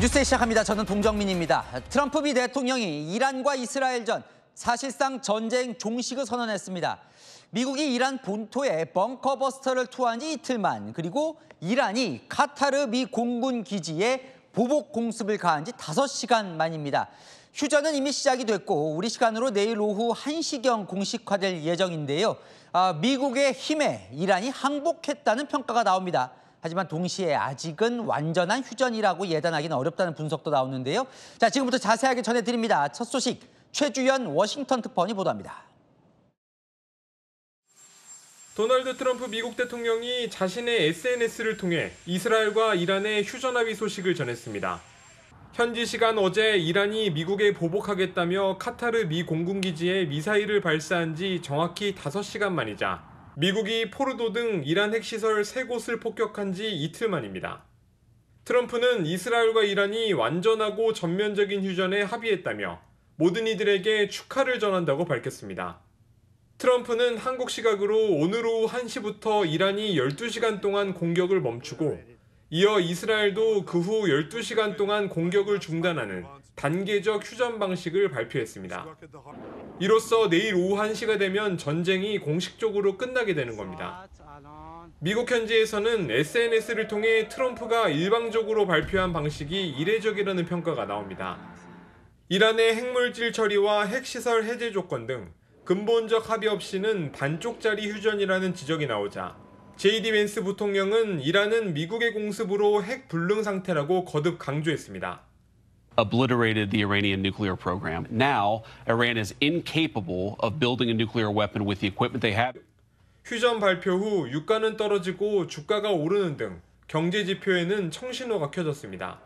뉴스 시작합니다. 저는 동정민입니다. 트럼프 미 대통령이 이란과 이스라엘전 사실상 전쟁 종식을 선언했습니다. 미국이 이란 본토에 벙커버스터를 투하한 지 이틀 만, 그리고 이란이 카타르 미 공군 기지에 보복 공습을 가한 지 5시간 만입니다. 휴전은 이미 시작이 됐고 우리 시간으로 내일 오후 1시경 공식화될 예정인데요. 미국의 힘에 이란이 항복했다는 평가가 나옵니다. 하지만 동시에 아직은 완전한 휴전이라고 예단하기는 어렵다는 분석도 나오는데요. 자, 지금부터 자세하게 전해드립니다. 첫 소식, 최주연 워싱턴 특파원이 보도합니다. 도널드 트럼프 미국 대통령이 자신의 SNS를 통해 이스라엘과 이란의 휴전 합의 소식을 전했습니다. 현지 시간 어제 이란이 미국에 보복하겠다며 카타르 미 공군기지에 미사일을 발사한 지 정확히 5시간 만이자 미국이 포르도 등 이란 핵시설 3곳을 폭격한 지 이틀 만입니다. 트럼프는 이스라엘과 이란이 완전하고 전면적인 휴전에 합의했다며 모든 이들에게 축하를 전한다고 밝혔습니다. 트럼프는 한국 시각으로 오늘 오후 1시부터 이란이 12시간 동안 공격을 멈추고 이어 이스라엘도 그 후 12시간 동안 공격을 중단하는 단계적 휴전 방식을 발표했습니다. 이로써 내일 오후 1시가 되면 전쟁이 공식적으로 끝나게 되는 겁니다. 미국 현지에서는 SNS를 통해 트럼프가 일방적으로 발표한 방식이 이례적이라는 평가가 나옵니다. 이란의 핵물질 처리와 핵시설 해제 조건 등 근본적 합의 없이는 반쪽짜리 휴전이라는 지적이 나오자 JD 벤스 부통령은 이란은 미국의 공습으로 핵 불능 상태라고 거듭 강조했습니다. Obliterated the Iranian nuclear program. Now, Iran is incapable of building a nuclear weapon with the equipment they have. 휴전 발표 후 유가는 떨어지고 주가가 오르는 등 경제 지표에는 청신호가 켜졌습니다.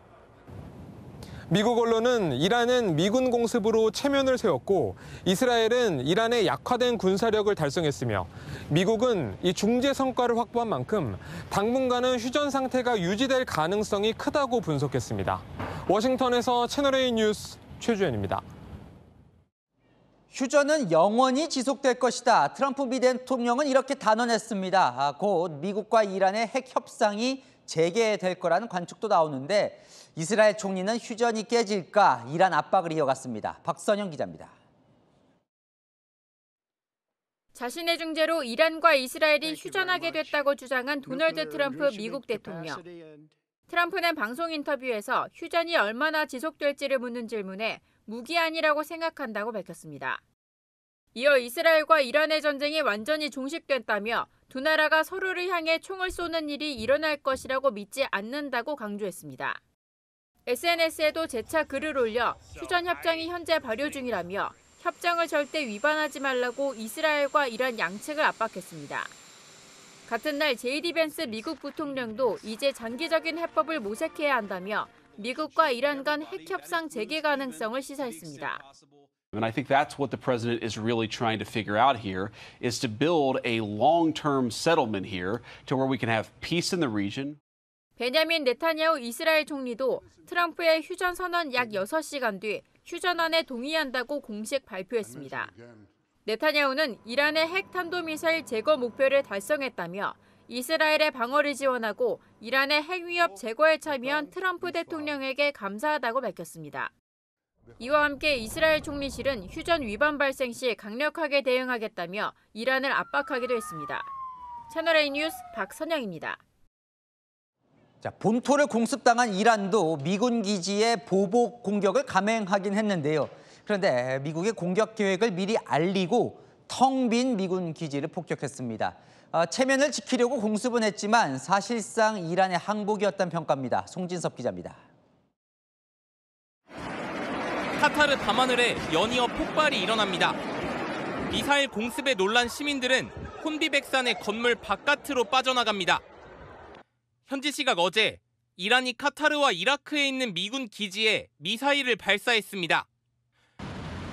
미국 언론은 이란은 미군 공습으로 체면을 세웠고 이스라엘은 이란의 약화된 군사력을 달성했으며 미국은 이 중재 성과를 확보한 만큼 당분간은 휴전 상태가 유지될 가능성이 크다고 분석했습니다. 워싱턴에서 채널A 뉴스 최주연입니다. 휴전은 영원히 지속될 것이다. 트럼프 미 대통령은 이렇게 단언했습니다. 곧 미국과 이란의 핵 협상이 재개될 거라는 관측도 나오는데 이스라엘 총리는 휴전이 깨질까 이란 압박을 이어갔습니다. 박선영 기자입니다. 자신의 중재로 이란과 이스라엘이 휴전하게 됐다고 주장한 도널드 트럼프 미국 대통령. 트럼프는 방송 인터뷰에서 휴전이 얼마나 지속될지를 묻는 질문에 무기한이라고 생각한다고 밝혔습니다. 이어 이스라엘과 이란의 전쟁이 완전히 종식됐다며 두 나라가 서로를 향해 총을 쏘는 일이 일어날 것이라고 믿지 않는다고 강조했습니다. SNS에도 재차 글을 올려 휴전 협정이 현재 발효 중이라며 협정을 절대 위반하지 말라고 이스라엘과 이란 양측을 압박했습니다. 같은 날 JD 벤스 미국 부통령도 이제 장기적인 해법을 모색해야 한다며 미국과 이란 간 핵 협상 재개 가능성을 시사했습니다. And I think that's what the president is really trying to figure out here, is to build a long-term settlement here to where we can have peace in the region. 베냐민 네타냐후 이스라엘 총리도 트럼프의 휴전 선언 약 6시간 뒤 휴전안에 동의한다고 공식 발표했습니다. 네타냐후는 이란의 핵 탄도미사일 제거 목표를 달성했다며 이스라엘의 방어를 지원하고 이란의 핵 위협 제거에 참여한 트럼프 대통령에게 감사하다고 밝혔습니다. 이와 함께 이스라엘 총리실은 휴전 위반 발생 시 강력하게 대응하겠다며 이란을 압박하기도 했습니다. 채널A 뉴스 박선영입니다. 자, 본토를 공습당한 이란도 미군 기지에 보복 공격을 감행하긴 했는데요. 그런데 미국의 공격 계획을 미리 알리고 텅 빈 미군 기지를 폭격했습니다. 체면을 지키려고 공습은 했지만 사실상 이란의 항복이었다는 평가입니다. 송진섭 기자입니다. 카타르 밤하늘에 연이어 폭발이 일어납니다. 미사일 공습에 놀란 시민들은 혼비백산의 건물 바깥으로 빠져나갑니다. 현지 시각 어제 이란이 카타르와 이라크에 있는 미군 기지에 미사일을 발사했습니다.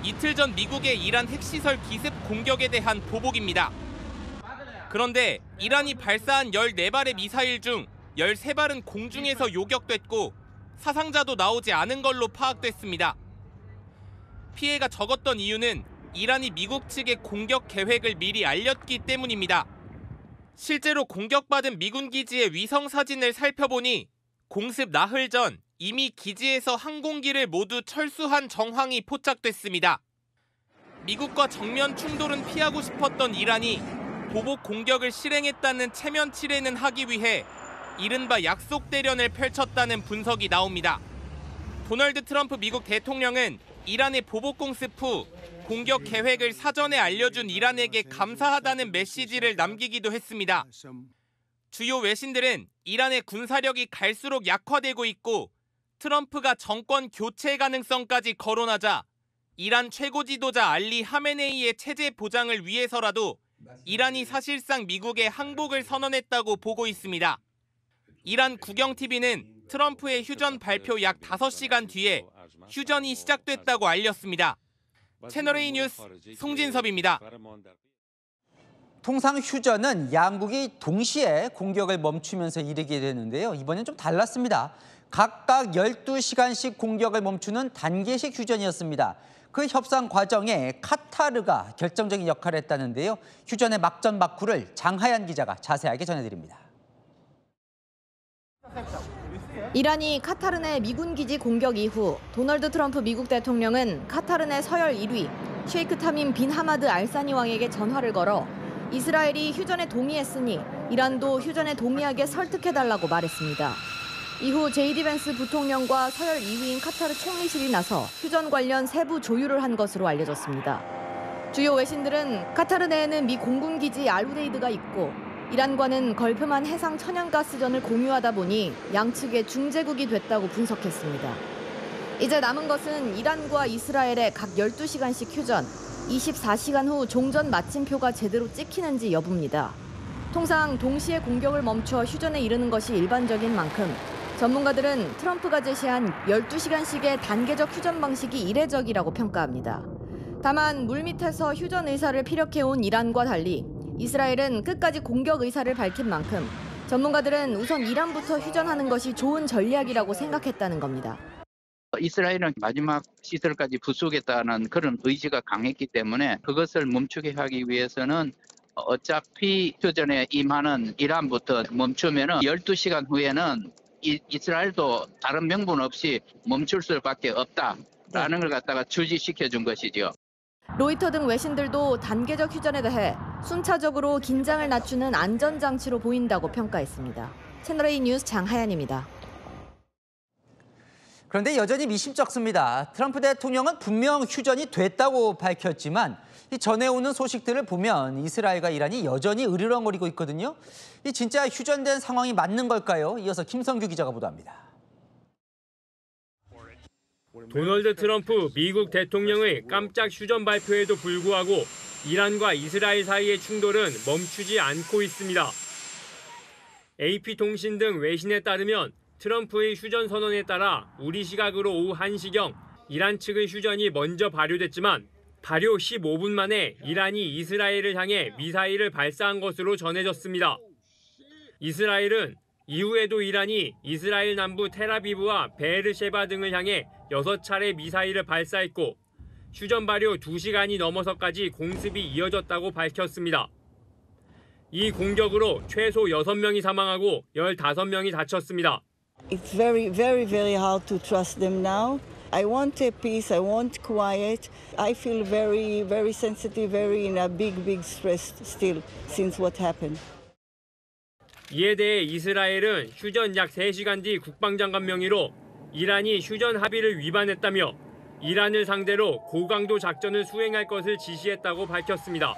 이틀 전 미국의 이란 핵시설 기습 공격에 대한 보복입니다. 그런데 이란이 발사한 14발의 미사일 중 13발은 공중에서 요격됐고 사상자도 나오지 않은 걸로 파악됐습니다. 피해가 적었던 이유는 이란이 미국 측의 공격 계획을 미리 알렸기 때문입니다. 실제로 공격받은 미군 기지의 위성 사진을 살펴보니 공습 나흘 전 이미 기지에서 항공기를 모두 철수한 정황이 포착됐습니다. 미국과 정면 충돌은 피하고 싶었던 이란이 보복 공격을 실행했다는 체면 치레는 하기 위해 이른바 약속 대련을 펼쳤다는 분석이 나옵니다. 도널드 트럼프 미국 대통령은 이란의 보복 공습 후 공격 계획을 사전에 알려준 이란에게 감사하다는 메시지를 남기기도 했습니다. 주요 외신들은 이란의 군사력이 갈수록 약화되고 있고 트럼프가 정권 교체 가능성까지 거론하자 이란 최고 지도자 알리 하메네이의 체제 보장을 위해서라도 이란이 사실상 미국의 항복을 선언했다고 보고 있습니다. 이란 국영TV는 트럼프의 휴전 발표 약 5시간 뒤에 휴전이 시작됐다고 알렸습니다. 채널A 뉴스 송진섭입니다. 통상 휴전은 양국이 동시에 공격을 멈추면서 이르게 되는데요. 이번엔 좀 달랐습니다. 각각 12시간씩 공격을 멈추는 단계식 휴전이었습니다. 그 협상 과정에 카타르가 결정적인 역할을 했다는데요. 휴전의 막전 막후를 장하얀 기자가 자세하게 전해드립니다. 이란이 카타르 내 미군 기지 공격 이후 도널드 트럼프 미국 대통령은 카타르 내 서열 1위 셰이크 타민 빈 하마드 알사니 왕에게 전화를 걸어 이스라엘이 휴전에 동의했으니 이란도 휴전에 동의하게 설득해달라고 말했습니다. 이후 제이디 벤스 부통령과 서열 2위인 카타르 총리실이 나서 휴전 관련 세부 조율을 한 것으로 알려졌습니다. 주요 외신들은 카타르 내에는 미 공군 기지 알우데이드가 있고 이란과는 걸프만 해상 천연가스전을 공유하다 보니 양측의 중재국이 됐다고 분석했습니다. 이제 남은 것은 이란과 이스라엘의 각 12시간씩 휴전, 24시간 후 종전 마침표가 제대로 찍히는지 여부입니다. 통상 동시에 공격을 멈춰 휴전에 이르는 것이 일반적인 만큼 전문가들은 트럼프가 제시한 12시간씩의 단계적 휴전 방식이 이례적이라고 평가합니다. 다만 물밑에서 휴전 의사를 피력해온 이란과 달리 이스라엘은 끝까지 공격 의사를 밝힌 만큼 전문가들은 우선 이란부터 휴전하는 것이 좋은 전략이라고 생각했다는 겁니다. 이스라엘은 마지막 시설까지 부수겠다는 그런 의지가 강했기 때문에 그것을 멈추게 하기 위해서는 어차피 휴전에 임하는 이란부터 멈추면 12시간 후에는 이스라엘도 다른 명분 없이 멈출 수밖에 없다라는 걸 갖다가 주지시켜 준 것이죠. 로이터 등 외신들도 단계적 휴전에 대해 순차적으로 긴장을 낮추는 안전장치로 보인다고 평가했습니다. 채널A 뉴스 장하연입니다. 그런데 여전히 미심쩍습니다. 트럼프 대통령은 분명 휴전이 됐다고 밝혔지만 이 전해오는 소식들을 보면 이스라엘과 이란이 여전히 으르렁거리고 있거든요. 이 진짜 휴전된 상황이 맞는 걸까요? 이어서 김성규 기자가 보도합니다. 도널드 트럼프 미국 대통령의 깜짝 휴전 발표에도 불구하고 이란과 이스라엘 사이의 충돌은 멈추지 않고 있습니다. AP통신 등 외신에 따르면 트럼프의 휴전 선언에 따라 우리 시각으로 오후 1시경 이란 측의 휴전이 먼저 발효됐지만 발효 15분 만에 이란이 이스라엘을 향해 미사일을 발사한 것으로 전해졌습니다. 이스라엘은 이후에도 이란이 이스라엘 남부 텔아비브와 베에르셰바 등을 향해 6차례 미사일을 발사했고 휴전 발효 2시간이 넘어서까지 공습이 이어졌다고 밝혔습니다. 이 공격으로 최소 6명이 사망하고 15명이 다쳤습니다. It's very hard to trust them now. I want peace. I want quiet. I feel very sensitive, very in a big stress still since what happened. 이에 대해 이스라엘은 휴전 약 3시간 뒤 국방장관 명의로 이란이 휴전 합의를 위반했다며 이란을 상대로 고강도 작전을 수행할 것을 지시했다고 밝혔습니다.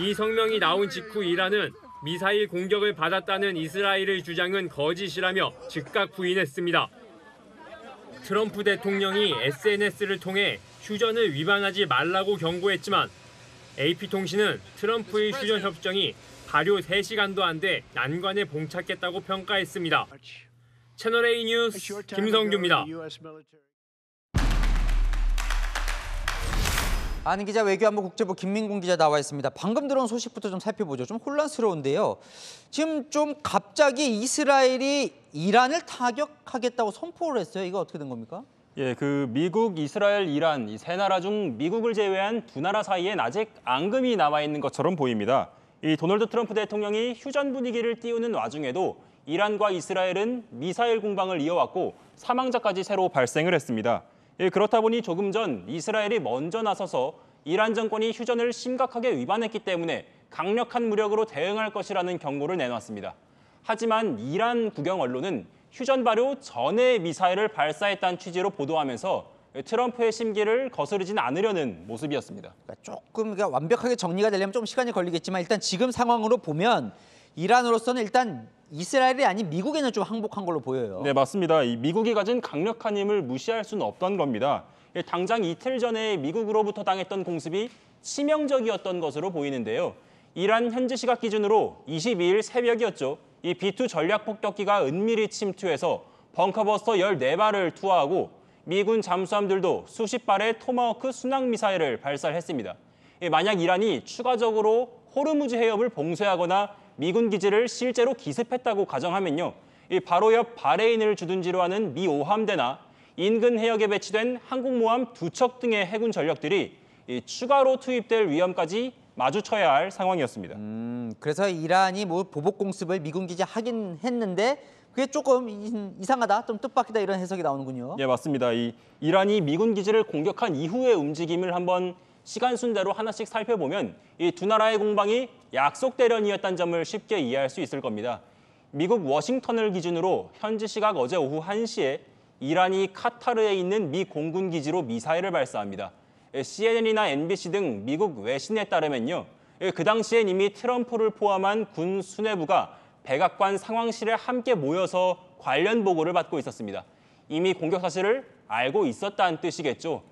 이 성명이 나온 직후 이란은 미사일 공격을 받았다는 이스라엘의 주장은 거짓이라며 즉각 부인했습니다. 트럼프 대통령이 SNS를 통해 휴전을 위반하지 말라고 경고했지만 AP통신은 트럼프의 휴전 협정이 발효 3시간도 안 돼 난관에 봉착했다고 평가했습니다. 채널A 뉴스 김성규입니다. 아는 기자 외교안보 국제부 김민곤 기자 나와 있습니다. 방금 들어온 소식부터 좀 살펴보죠. 좀 혼란스러운데요. 지금 좀 갑자기 이스라엘이 이란을 타격하겠다고 선포를 했어요. 이거 어떻게 된 겁니까? 예, 미국, 이스라엘, 이란 이 세 나라 중 미국을 제외한 두 나라 사이엔 아직 앙금이 남아 있는 것처럼 보입니다. 이 도널드 트럼프 대통령이 휴전 분위기를 띄우는 와중에도 이란과 이스라엘은 미사일 공방을 이어왔고 사망자까지 새로 발생을 했습니다. 그렇다 보니 조금 전 이스라엘이 먼저 나서서 이란 정권이 휴전을 심각하게 위반했기 때문에 강력한 무력으로 대응할 것이라는 경고를 내놨습니다. 하지만 이란 국영 언론은 휴전 발효 전에 미사일을 발사했다는 취지로 보도하면서 트럼프의 심기를 거스르진 않으려는 모습이었습니다. 그러니까 조금 완벽하게 정리가 되려면 좀 시간이 걸리겠지만 일단 지금 상황으로 보면 이란으로서는 일단 이스라엘이 아닌 미국에는 좀 항복한 걸로 보여요. 네, 맞습니다. 이 미국이 가진 강력한 힘을 무시할 수는 없던 겁니다. 당장 이틀 전에 미국으로부터 당했던 공습이 치명적이었던 것으로 보이는데요. 이란 현지 시각 기준으로 22일 새벽이었죠. 이 B-2 전략 폭격기가 은밀히 침투해서 벙커버스터 14발을 투하하고 미군 잠수함들도 수십 발의 토마호크 순항 미사일을 발사했습니다. 만약 이란이 추가적으로 호르무즈 해협을 봉쇄하거나 미군 기지를 실제로 기습했다고 가정하면요. 바로 옆 바레인을 주둔지로 하는 미 5함대나 인근 해역에 배치된 항공모함 2척 등의 해군 전력들이 추가로 투입될 위험까지 마주쳐야 할 상황이었습니다. 그래서 이란이 뭐 보복 공습을 미군 기지 하긴 했는데 그게 조금 이상하다, 좀 뜻밖이다 이런 해석이 나오는군요. 네, 맞습니다. 이란이 미군 기지를 공격한 이후의 움직임을 한번 시간 순대로 하나씩 살펴보면 이 두 나라의 공방이 약속 대련이었다는 점을 쉽게 이해할 수 있을 겁니다. 미국 워싱턴을 기준으로 현지 시각 어제 오후 1시에 이란이 카타르에 있는 미 공군 기지로 미사일을 발사합니다. CNN이나 NBC 등 미국 외신에 따르면요. 그 당시엔 이미 트럼프를 포함한 군 수뇌부가 백악관 상황실에 함께 모여서 관련 보고를 받고 있었습니다. 이미 공격 사실을 알고 있었다는 뜻이겠죠.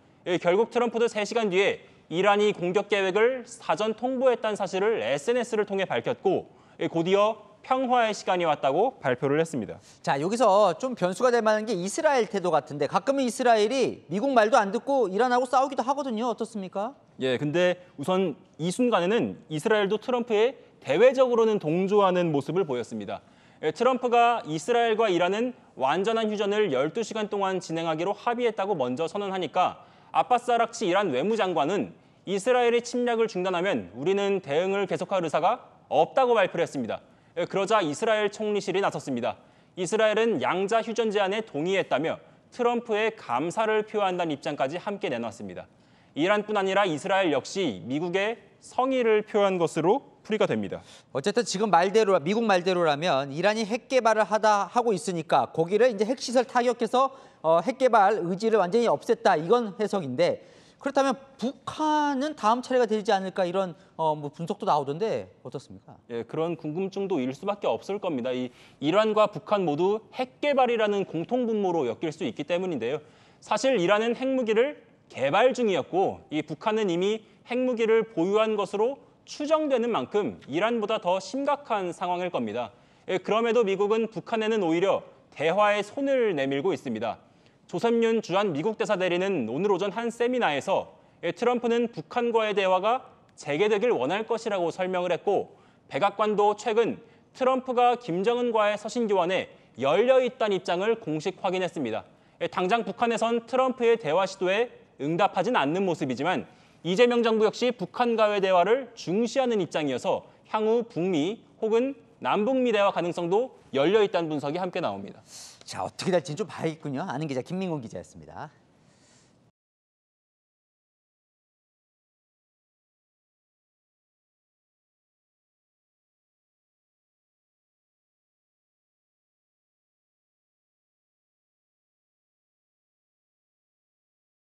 결국 트럼프도 3시간 뒤에 이란이 공격 계획을 사전 통보했다는 사실을 SNS를 통해 밝혔고 곧이어 평화의 시간이 왔다고 발표를 했습니다. 자, 여기서 좀 변수가 될 만한 게 이스라엘 태도 같은데 가끔은 이스라엘이 미국 말도 안 듣고 이란하고 싸우기도 하거든요. 어떻습니까? 예, 근데 우선 이 순간에는 이스라엘도 트럼프에 대외적으로는 동조하는 모습을 보였습니다. 트럼프가 이스라엘과 이란은 완전한 휴전을 12시간 동안 진행하기로 합의했다고 먼저 선언하니까 아바스 아락치 이란 외무장관은 이스라엘이 침략을 중단하면 우리는 대응을 계속할 의사가 없다고 발표를 했습니다. 그러자 이스라엘 총리실이 나섰습니다. 이스라엘은 양자 휴전 제안에 동의했다며 트럼프에 감사를 표한다는 입장까지 함께 내놨습니다. 이란뿐 아니라 이스라엘 역시 미국에 성의를 표한 것으로 풀이가 됩니다. 어쨌든 지금 미국 말대로라면 이란이 핵 개발을 하고 있으니까 거기를 이제 핵시설 타격해서 핵 개발 의지를 완전히 없앴다 이건 해석인데 그렇다면 북한은 다음 차례가 되지 않을까 이런 뭐 분석도 나오던데 어떻습니까? 예, 그런 궁금증도 일 수밖에 없을 겁니다. 이란과 북한 모두 핵 개발이라는 공통 분모로 엮일 수 있기 때문인데요. 사실 이란은 핵무기를 개발 중이었고 이 북한은 이미 핵무기를 보유한 것으로 추정되는 만큼 이란보다 더 심각한 상황일 겁니다. 그럼에도 미국은 북한에는 오히려 대화에 손을 내밀고 있습니다. 조선윤 주한 미국 대사 대리는 오늘 오전 한 세미나에서 트럼프는 북한과의 대화가 재개되길 원할 것이라고 설명을 했고 백악관도 최근 트럼프가 김정은과의 서신 교환에 열려있다는 입장을 공식 확인했습니다. 당장 북한에선 트럼프의 대화 시도에 응답하진 않는 모습이지만 이재명 정부 역시 북한과의 대화를 중시하는 입장이어서 향후 북미 혹은 남북미 대화 가능성도 열려있다는 분석이 함께 나옵니다. 자, 어떻게 될지는 좀 봐야겠군요. 아는 기자 김민곤 기자였습니다.